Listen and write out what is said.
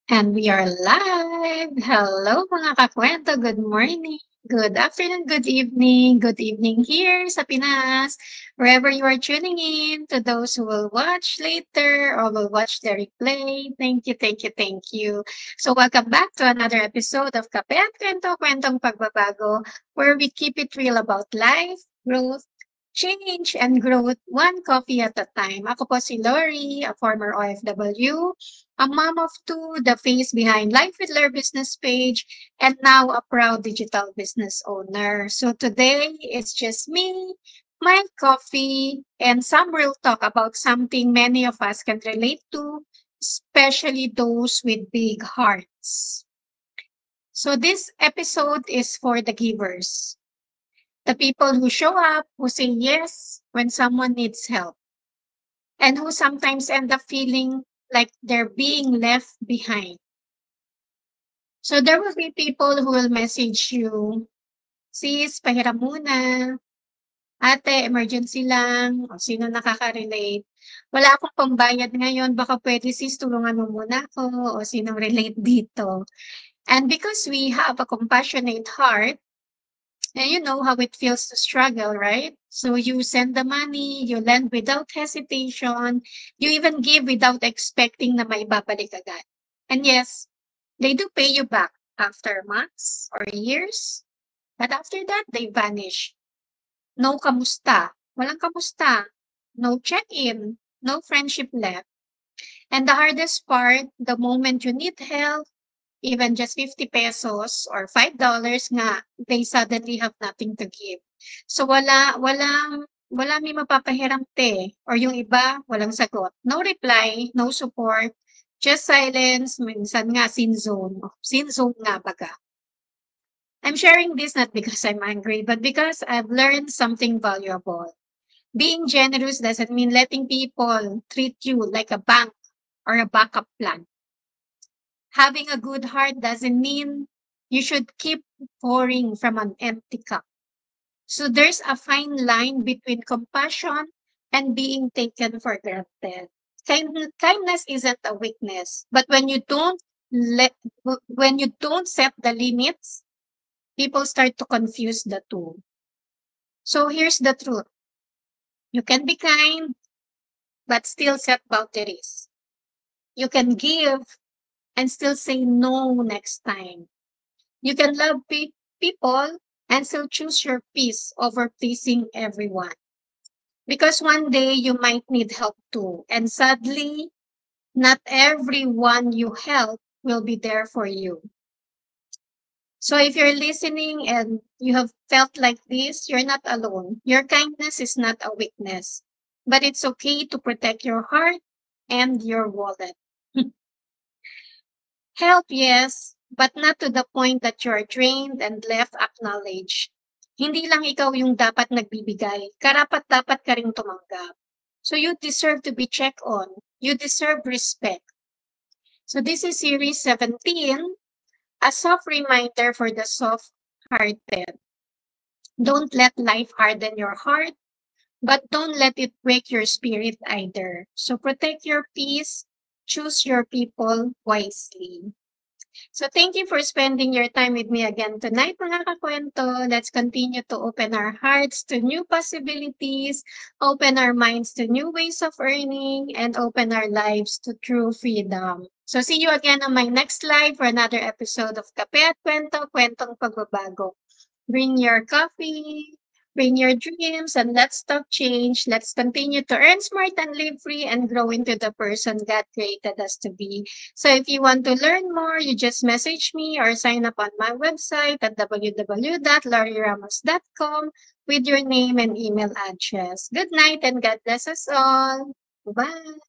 And we are live! Hello mga kakwento, good morning, good afternoon, good evening here sa Pinas, wherever you are tuning in, to those who will watch later or will watch the replay, thank you, thank you, thank you. So welcome back to another episode of Kape at Kwento, Kwentong Pagbabago, where we keep it real about life, growth, change, and growth, one coffee at a time. Ako po si Lori, a former OFW, a mom of two, the face behind Life with Lair business page, and now a proud digital business owner. So today it's just me, my coffee, and some real talk about something many of us can relate to, especially those with big hearts. So this episode is for the givers, the people who show up, who say yes when someone needs help, and who sometimes end up feeling like they're being left behind. So there will be people who will message you, sis, pahiram muna, ate, emergency lang, o sino nakaka-relate. Wala akong pambayad ngayon, baka pwede sis tulungan mo muna ako, o sinong relate dito. And because we have a compassionate heart, and you know how it feels to struggle, right? So you send the money, you lend without hesitation, you even give without expecting na may babalik agad. And yes, they do pay you back after months or years, but after that, they vanish. No kamusta, walang kamusta, no check-in, no friendship left. And the hardest part, the moment you need help, even just 50 pesos or $5 nga, they suddenly have nothing to give. So wala may mapapahiram te, or yung iba, walang sagot. No reply, no support, just silence, minsan nga sin zone. Sin zone nga baga. I'm sharing this not because I'm angry, but because I've learned something valuable. Being generous doesn't mean letting people treat you like a bank or a backup plan. Having a good heart doesn't mean you should keep pouring from an empty cup. So there's a fine line between compassion and being taken for granted. Kindness isn't a weakness, but let when you don't set the limits, people start to confuse the two. So here's the truth. You can be kind, but still set boundaries. You can give and still say no next time. You can love people and still choose your peace over pleasing everyone. Because one day you might need help too. And sadly, not everyone you help will be there for you. So if you're listening and you have felt like this, you're not alone. Your kindness is not a weakness, but it's okay to protect your heart and your wallet. Help, yes, but not to the point that you are drained and left acknowledged. Hindi lang ikaw yung dapat nagbibigay, karapat-dapat ka ring tumanggap. So you deserve to be checked on. You deserve respect. So this is series 17, a soft reminder for the soft-hearted. Don't let life harden your heart, but don't let it break your spirit either. So protect your peace, choose your people wisely. So thank you for spending your time with me again tonight, mga kakwento. Let's continue to open our hearts to new possibilities, open our minds to new ways of earning, and open our lives to true freedom. So see you again on my next live for another episode of Kape at Kwento, Kwentong Pagbabago. Bring your coffee, bring your dreams, and let's talk change. Let's continue to earn smart and live free and grow into the person God created us to be. So if you want to learn more, you just message me or sign up on my website at www.lauryramos.com with your name and email address. Good night and God bless us all. Bye.